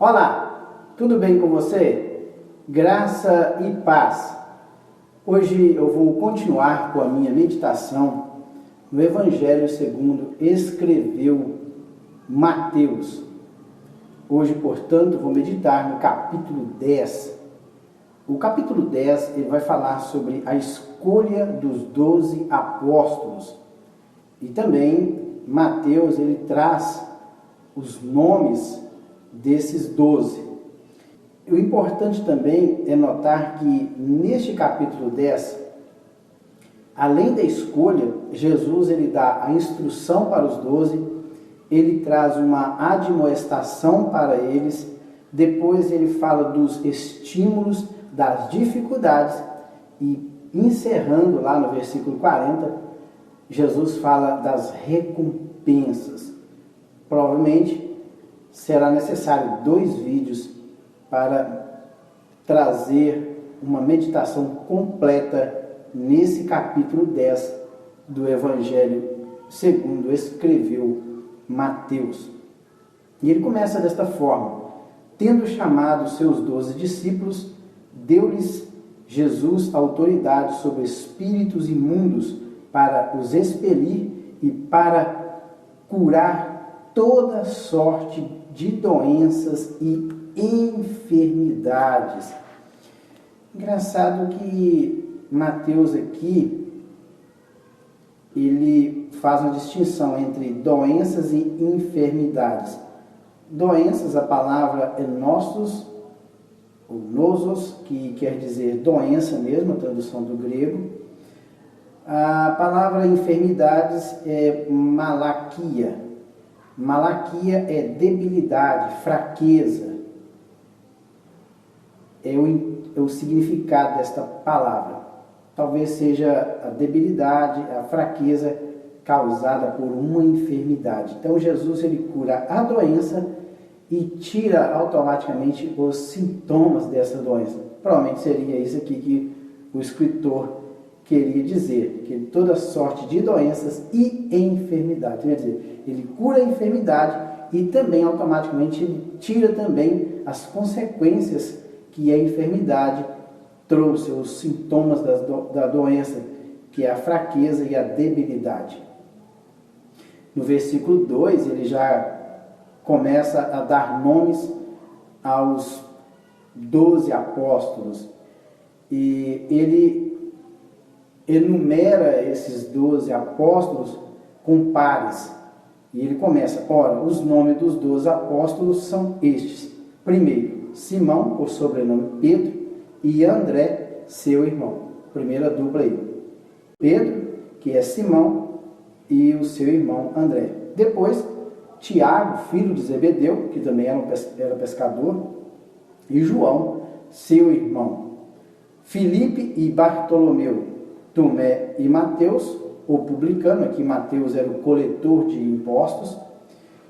Olá, tudo bem com você? Graça e paz. Hoje eu vou continuar com a minha meditação no Evangelho segundo escreveu Mateus. Hoje, portanto, vou meditar no capítulo 10. O capítulo 10 ele vai falar sobre a escolha dos 12 apóstolos. E também Mateus ele traz os nomes desses 12. O importante também é notar que neste capítulo 10, além da escolha, Jesus ele dá a instrução para os 12, ele traz uma admoestação para eles, depois ele fala dos estímulos, das dificuldades e encerrando lá no versículo 40, Jesus fala das recompensas. Provavelmente será necessário 2 vídeos para trazer uma meditação completa nesse capítulo 10 do Evangelho segundo escreveu Mateus. E ele começa desta forma: tendo chamado seus 12 discípulos, deu-lhes Jesus autoridade sobre espíritos imundos para os expelir e para curar toda sorte de doenças e enfermidades. Engraçado que Mateus aqui, ele faz uma distinção entre doenças e enfermidades. Doenças, a palavra é nosos, ou nosos, que quer dizer doença mesmo, a tradução do grego. A palavra enfermidades é malaquia. Malaquia é debilidade, fraqueza. É o significado desta palavra. Talvez seja a debilidade, a fraqueza causada por uma enfermidade. Então Jesus ele cura a doença e tira automaticamente os sintomas dessa doença. Provavelmente seria isso aqui que o escritor queria dizer, que toda sorte de doenças e enfermidade. Quer dizer, ele cura a enfermidade e também automaticamente ele tira também as consequências que a enfermidade trouxe, os sintomas da doença, que é a fraqueza e a debilidade. No versículo 2, ele já começa a dar nomes aos 12 apóstolos. E ele enumera esses 12 apóstolos com pares. E ele começa: ora, os nomes dos 12 apóstolos são estes. Primeiro, Simão, por sobrenome Pedro, e André, seu irmão. Primeira dupla aí. Pedro, que é Simão, e o seu irmão André. Depois, Tiago, filho de Zebedeu, que também era pescador, e João, seu irmão. Filipe e Bartolomeu, Tomé e Mateus, o publicano, aqui Mateus era o coletor de impostos,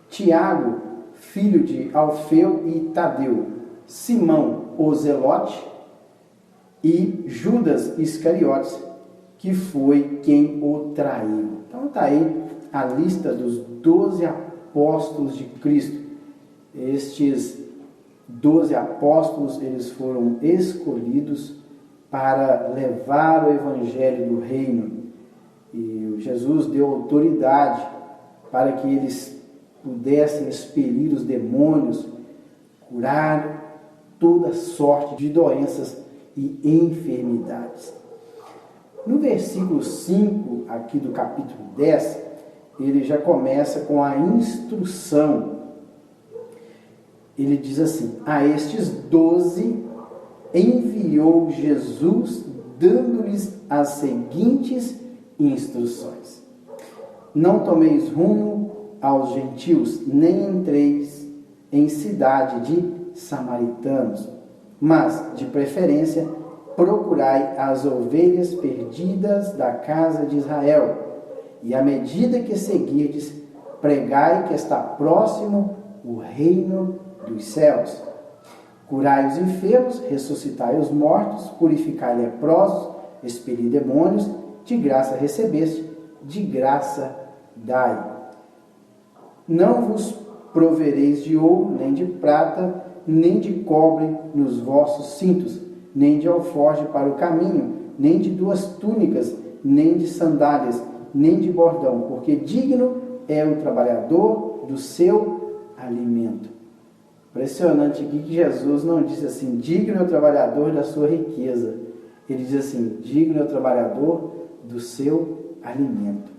Tiago, filho de Alfeu e Tadeu, Simão, o Zelote, e Judas Iscariotes, que foi quem o traiu. Então está aí a lista dos 12 apóstolos de Cristo. Estes 12 apóstolos, eles foram escolhidos para levar o evangelho do reino. E Jesus deu autoridade para que eles pudessem expelir os demônios, curar toda sorte de doenças e enfermidades. No versículo 5, aqui do capítulo 10, ele já começa com a instrução. Ele diz assim: a estes 12 enviou Jesus, dando-lhes as seguintes instruções: não tomeis rumo aos gentios, nem entreis em cidade de samaritanos, mas, de preferência, procurai as ovelhas perdidas da casa de Israel, e à medida que seguirdes, pregai que está próximo o reino dos céus. Curai os enfermos, ressuscitai os mortos, purificai leprosos, expeli demônios, de graça recebeste, de graça dai. Não vos provereis de ouro, nem de prata, nem de cobre nos vossos cintos, nem de alforje para o caminho, nem de 2 túnicas, nem de sandálias, nem de bordão, porque digno é o trabalhador do seu alimento. Impressionante aqui que Jesus não disse assim, digno é o trabalhador da sua riqueza. Ele diz assim, digno é o trabalhador do seu alimento.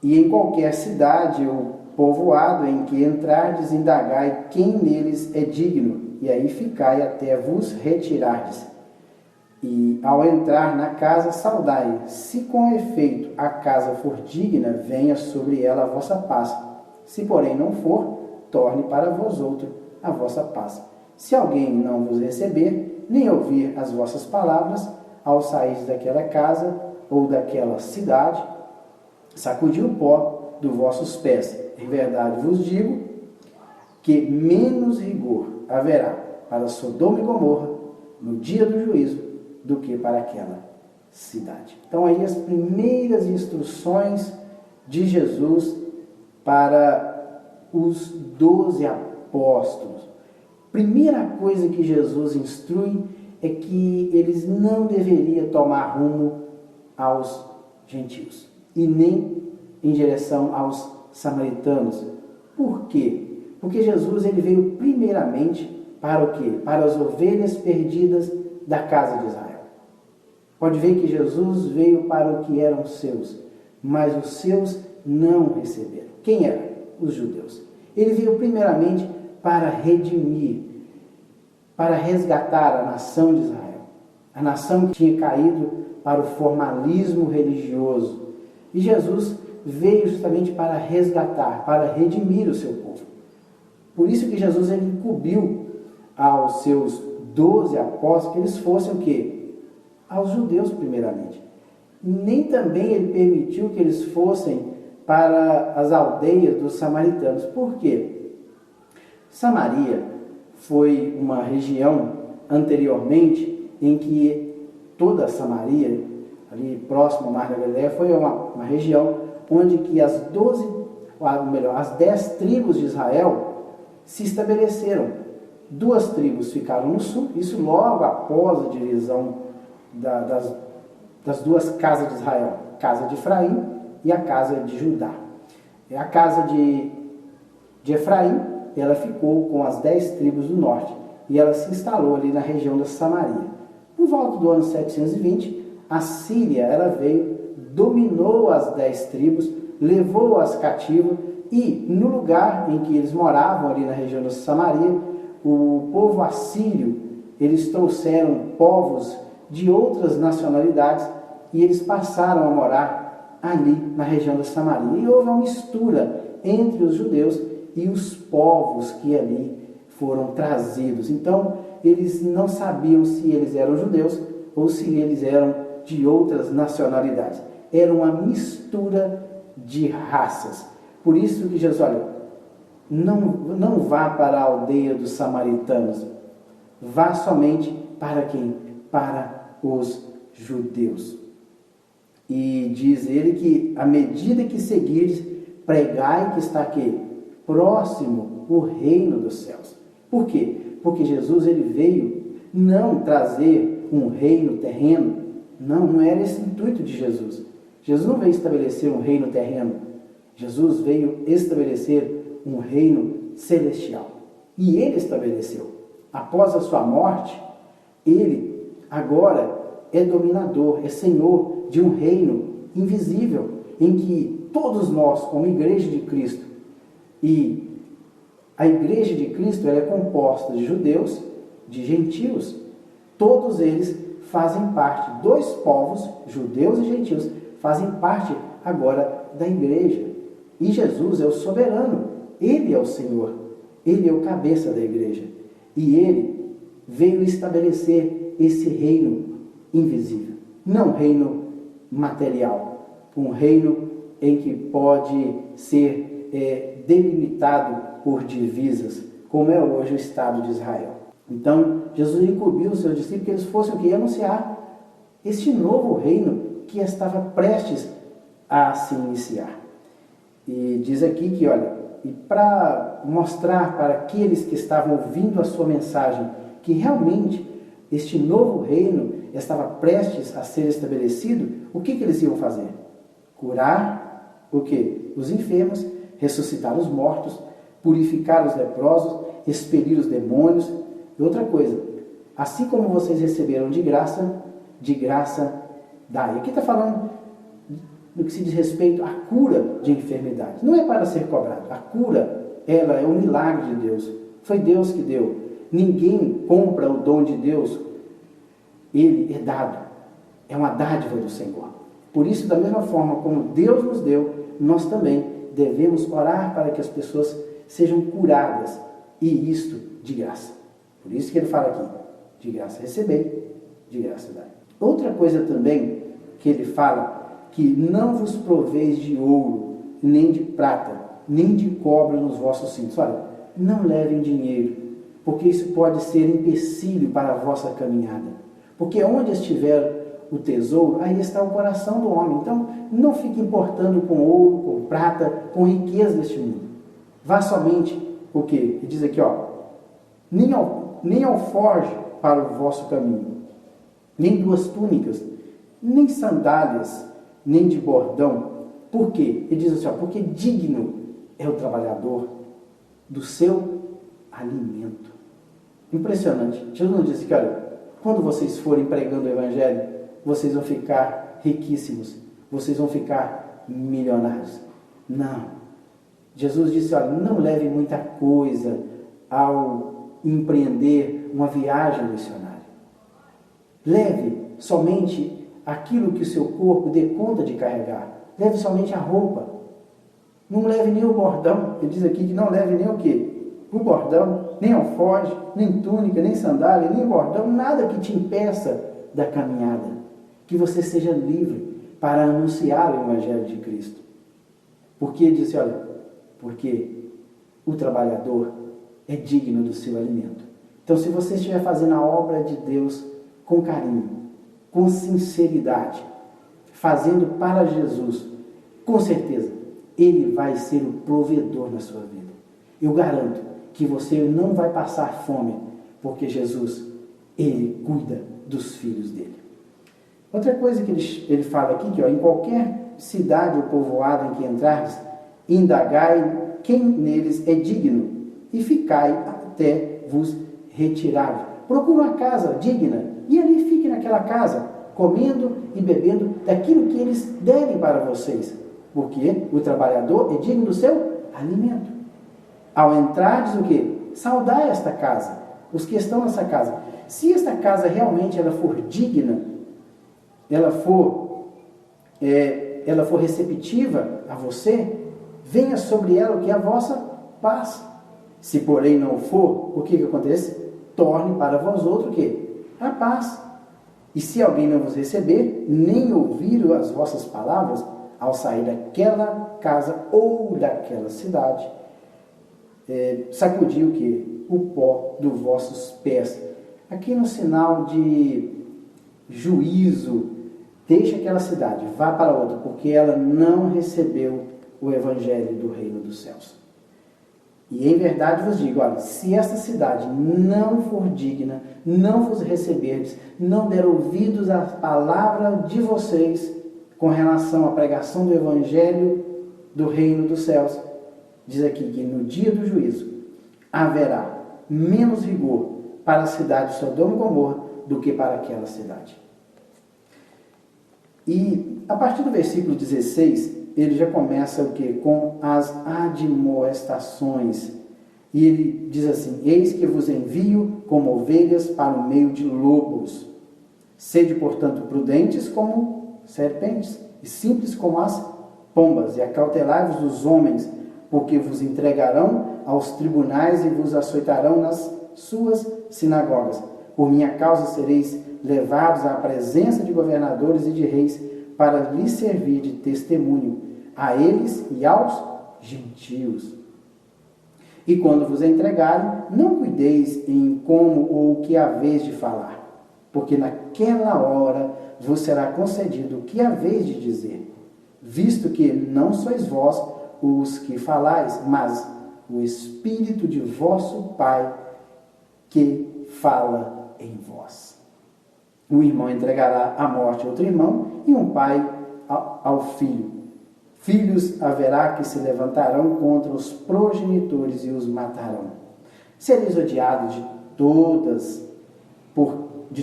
E em qualquer cidade ou povoado em que entrardes, indagai quem neles é digno, e aí ficai até vos retirardes. E ao entrar na casa, saudai. Se com efeito a casa for digna, venha sobre ela a vossa paz. Se porém não for, torne para vós outro a vossa paz. Se alguém não vos receber, nem ouvir as vossas palavras, ao sair daquela casa ou daquela cidade, sacudi o pó dos vossos pés. Em verdade vos digo que menos rigor haverá para Sodoma e Gomorra no dia do juízo do que para aquela cidade. Então aí as primeiras instruções de Jesus para os 12 apóstolos. Primeira coisa que Jesus instrui é que eles não deveriam tomar rumo aos gentios e nem em direção aos samaritanos. Por quê? Porque Jesus ele veio primeiramente para o quê? Para as ovelhas perdidas da casa de Israel. Pode ver que Jesus veio para o que eram seus, mas os seus não receberam. Quem eram? Os judeus. Ele veio primeiramente para redimir, para resgatar a nação de Israel, a nação que tinha caído para o formalismo religioso. E Jesus veio justamente para resgatar, para redimir o seu povo. Por isso que Jesus ele incumbiu aos seus 12 apóstolos que eles fossem o quê? Aos judeus primeiramente. Nem também ele permitiu que eles fossem para as aldeias dos samaritanos. Por quê? Samaria foi uma região anteriormente em que toda Samaria, ali próximo ao Mar da Galileia, foi uma região onde que as 10 tribos de Israel se estabeleceram. 2 tribos ficaram no sul, isso logo após a divisão das 2 casas de Israel, a casa de Efraim e a casa de Judá. A casa de Efraim, ela ficou com as 10 tribos do norte e ela se instalou ali na região da Samaria. Por volta do ano 720, a Síria ela veio, dominou as 10 tribos, levou-as cativas e no lugar em que eles moravam ali na região da Samaria, o povo assírio, eles trouxeram povos de outras nacionalidades e eles passaram a morar ali na região da Samaria. E houve uma mistura entre os judeus e os povos que ali foram trazidos. Então, eles não sabiam se eles eram judeus ou se eles eram de outras nacionalidades. Era uma mistura de raças. Por isso que Jesus, olha, não vá para a aldeia dos samaritanos, vá somente para quem? Para os judeus. E diz ele que à medida que seguires, pregai que está aqui, próximo o reino dos céus. Por quê? Porque Jesus ele veio não trazer um reino terreno, não era esse o intuito de Jesus. Jesus não veio estabelecer um reino terreno, Jesus veio estabelecer um reino celestial. E ele estabeleceu. Após a sua morte, ele agora é dominador, é senhor de um reino invisível, em que todos nós, como igreja de Cristo, e a igreja de Cristo ela é composta de judeus, de gentios, todos eles fazem parte, 2 povos, judeus e gentios, fazem parte agora da igreja. E Jesus é o soberano, ele é o Senhor, ele é o cabeça da igreja. E ele veio estabelecer esse reino invisível, não reino material, um reino em que pode ser delimitado por divisas, como é hoje o Estado de Israel. Então, Jesus incumbiu os seus discípulos que eles fossem o que? Anunciar este novo reino que estava prestes a se iniciar. E diz aqui que, olha, e para mostrar para aqueles que estavam ouvindo a sua mensagem que realmente este novo reino estava prestes a ser estabelecido, o que eles iam fazer? Curar o quê? Os enfermos, ressuscitar os mortos, purificar os leprosos, expelir os demônios. E outra coisa, assim como vocês receberam de graça dai. Aqui está falando do que se diz respeito à cura de enfermidades. Não é para ser cobrado. A cura, ela é um milagre de Deus. Foi Deus que deu. Ninguém compra o dom de Deus. Ele é dado. É uma dádiva do Senhor. Por isso, da mesma forma como Deus nos deu, nós também devemos orar para que as pessoas sejam curadas. E isto de graça. Por isso que ele fala aqui, de graça recebei, de graça dai. Outra coisa também que ele fala, que não vos proveis de ouro, nem de prata, nem de cobre nos vossos cintos. Olha, não levem dinheiro, porque isso pode ser empecilho para a vossa caminhada. Porque onde estiver o tesouro, aí está o coração do homem. Então, não fique importando com ouro, com prata, com riqueza deste mundo. Vá somente, o quê? Ele diz aqui, nem alforje para o vosso caminho, nem duas túnicas, nem sandálias, nem de bordão. Por quê? Ele diz assim, porque digno é o trabalhador do seu alimento. Impressionante. Jesus não disse que, olha, quando vocês forem pregando o Evangelho, vocês vão ficar riquíssimos, vocês vão ficar milionários. Não. Jesus disse, olha, não leve muita coisa ao empreender uma viagem missionária. Leve somente aquilo que o seu corpo dê conta de carregar. Leve somente a roupa. Não leve nem o bordão. Ele diz aqui que não leve nem o quê? O bordão, nem alforje, nem túnica, nem sandália, nem bordão, nada que te impeça da caminhada. Que você seja livre para anunciar o Evangelho de Cristo. Porque ele disse, olha, porque o trabalhador é digno do seu alimento. Então, se você estiver fazendo a obra de Deus com carinho, com sinceridade, fazendo para Jesus, com certeza, Ele vai ser o provedor na sua vida. Eu garanto que você não vai passar fome, porque Jesus, Ele cuida dos filhos dele. Outra coisa que ele fala aqui, que em qualquer cidade ou povoado em que entrares, indagai quem neles é digno, e ficai até vos retirar. Procure uma casa digna, e ali fique naquela casa, comendo e bebendo daquilo que eles derem para vocês, porque o trabalhador é digno do seu alimento. Ao entrardes, o quê? Saudai esta casa, os que estão nessa casa. Se esta casa realmente ela for digna, ela for receptiva a você, venha sobre ela o que é a vossa paz. Se porém não for, o que acontece? Torne para vós outro o quê? A paz. E se alguém não vos receber, nem ouvir as vossas palavras, ao sair daquela casa ou daquela cidade, sacudir o quê? O pó dos vossos pés. Aqui no sinal de juízo, deixe aquela cidade, vá para outra, porque ela não recebeu o Evangelho do Reino dos Céus. E em verdade vos digo, olha, se esta cidade não for digna, não vos receberdes, não der ouvidos à palavra de vocês com relação à pregação do Evangelho do Reino dos Céus, diz aqui que no dia do juízo haverá menos rigor para a cidade de Sodoma e Gomorra do que para aquela cidade. E a partir do versículo 16, ele já começa o quê? Com as admoestações. E ele diz assim, eis que vos envio como ovelhas para o meio de lobos. Sede, portanto, prudentes como serpentes e simples como as pombas. E acautelai-vos dos homens, porque vos entregarão aos tribunais e vos açoitarão nas suas sinagogas. Por minha causa sereis levados à presença de governadores e de reis, para lhes servir de testemunho a eles e aos gentios. E quando vos entregarem, não cuideis em como ou o que haveis de falar, porque naquela hora vos será concedido o que haveis de dizer, visto que não sois vós os que falais, mas o Espírito de vosso Pai que fala em vós. Um irmão entregará à morte outro irmão, e um pai ao filho. Filhos haverá que se levantarão contra os progenitores e os matarão. Sereis odiados de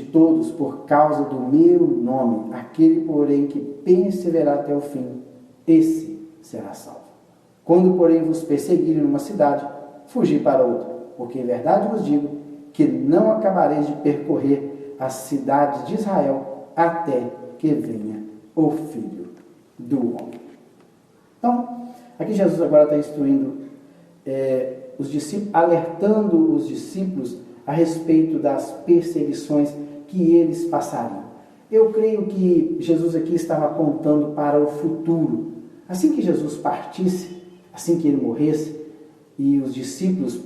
todos por causa do meu nome. Aquele, porém, que perseverar até o fim, esse será salvo. Quando, porém, vos perseguirem numa cidade, fugi para outra, porque em verdade vos digo que não acabareis de percorrer as cidades de Israel até que venha o Filho do Homem. Então, aqui Jesus agora está instruindo os discípulos, alertando os discípulos a respeito das perseguições que eles passariam. Eu creio que Jesus aqui estava apontando para o futuro. Assim que Jesus partisse, assim que ele morresse, e os discípulos,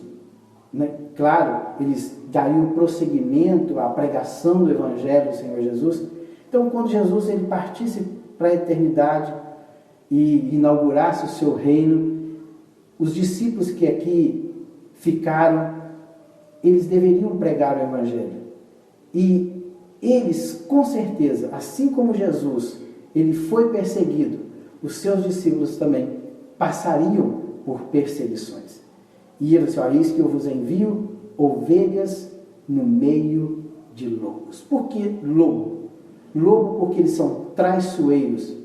claro, eles dariam prosseguimento à pregação do Evangelho do Senhor Jesus. Então, quando Jesus ele partisse para a eternidade e inaugurasse o seu reino, os discípulos que aqui ficaram, eles deveriam pregar o Evangelho. E eles, com certeza, assim como Jesus, ele foi perseguido, os seus discípulos também passariam por perseguições. E ele disse: olha, eis que eu vos envio ovelhas no meio de lobos. Por que lobo? Lobo porque eles são traiçoeiros.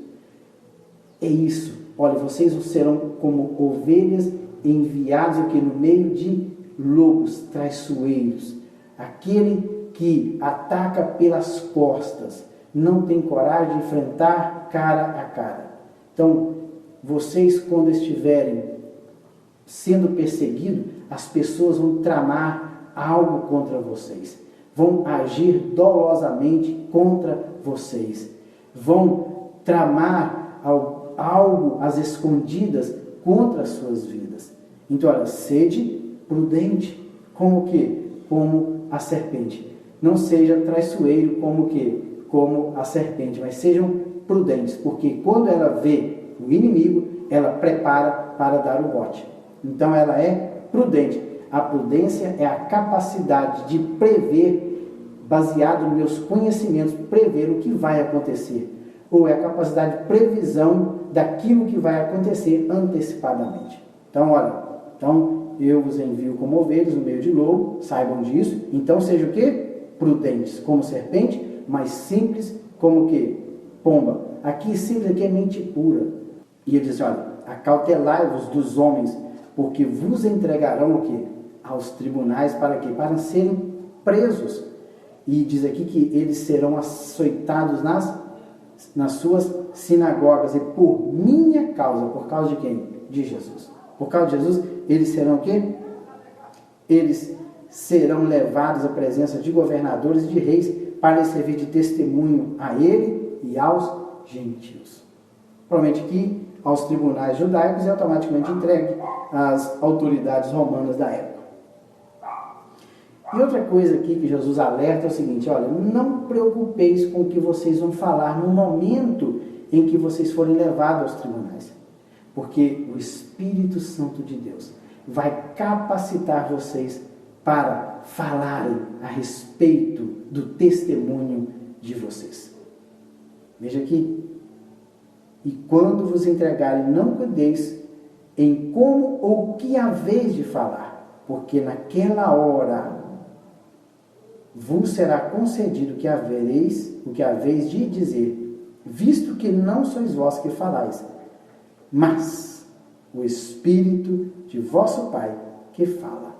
É isso. Olha, vocês serão como ovelhas enviadas aqui no meio de lobos traiçoeiros. Aquele que ataca pelas costas, não tem coragem de enfrentar cara a cara. Então, vocês, quando estiverem sendo perseguidos, as pessoas vão tramar algo contra vocês, vão agir dolosamente contra vocês, vão tramar algo às escondidas contra as suas vidas. Então, olha, sede prudente, como que? Como a serpente. Não seja traiçoeiro como que? Como a serpente, mas sejam prudentes, porque quando ela vê o inimigo, ela prepara para dar o bote. Então ela é prudente. A prudência é a capacidade de prever, baseado nos meus conhecimentos, prever o que vai acontecer. Ou é a capacidade de previsão daquilo que vai acontecer antecipadamente. Então, olha, eu vos envio como ovelhas no meio de lobo, saibam disso. Então sejam o quê? Prudentes como serpente, mas simples como o quê? Pomba. Aqui simples aqui é mente pura. E ele diz: olha, acautelai-vos dos homens, porque vos entregarão o quê? Aos tribunais, para quê? Para serem presos. E diz aqui que eles serão açoitados nas suas sinagogas, e por minha causa, por causa de quem? De Jesus. Por causa de Jesus, eles serão o quê? Eles serão levados à presença de governadores e de reis, para servir de testemunho a ele e aos gentios. Promete que aos tribunais judaicos e automaticamente entregue às autoridades romanas da época. E outra coisa aqui que Jesus alerta é o seguinte: olha, não preocupeis com o que vocês vão falar no momento em que vocês forem levados aos tribunais, porque o Espírito Santo de Deus vai capacitar vocês para falarem a respeito do testemunho de vocês. Veja aqui: e quando vos entregarem, não cuideis em como ou que haveis de falar, porque naquela hora vos será concedido o que haveis de dizer, visto que não sois vós que falais, mas o Espírito de vosso Pai que fala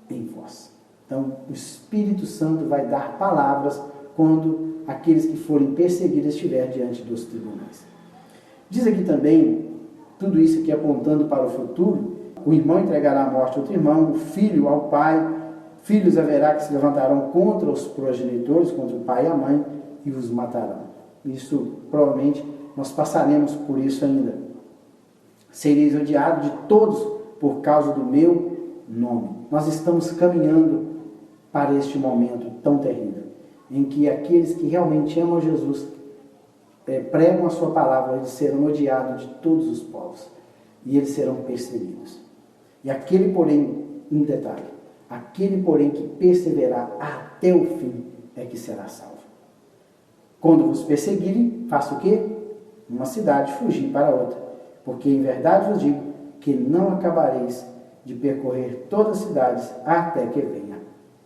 em vós. Então, o Espírito Santo vai dar palavras quando aqueles que forem perseguidos estiverem diante dos tribunais. Diz aqui também, tudo isso aqui apontando para o futuro: o irmão entregará à morte outro irmão, o filho ao pai, filhos haverá que se levantarão contra os progenitores, contra o pai e a mãe, e os matarão. Isso, provavelmente, nós passaremos por isso ainda. Sereis odiados de todos por causa do meu nome. Nós estamos caminhando para este momento tão terrível, em que aqueles que realmente amam Jesus pregam a sua palavra, eles serão odiados de todos os povos. e eles serão perseguidos. E aquele, porém, um detalhe, aquele, porém, que perseverar até o fim é que será salvo. Quando vos perseguirem, faça o quê? Uma cidade fugir para outra, porque em verdade vos digo que não acabareis de percorrer todas as cidades até que venha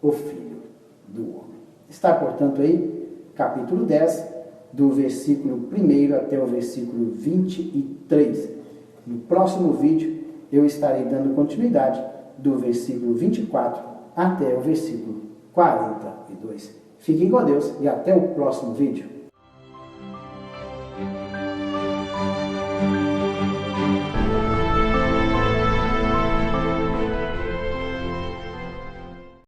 o Filho do Homem. Está, portanto, aí, capítulo 10, do versículo 1 até o versículo 23. No próximo vídeo, eu estarei dando continuidade do versículo 24 até o versículo 42. Fiquem com Deus e até o próximo vídeo.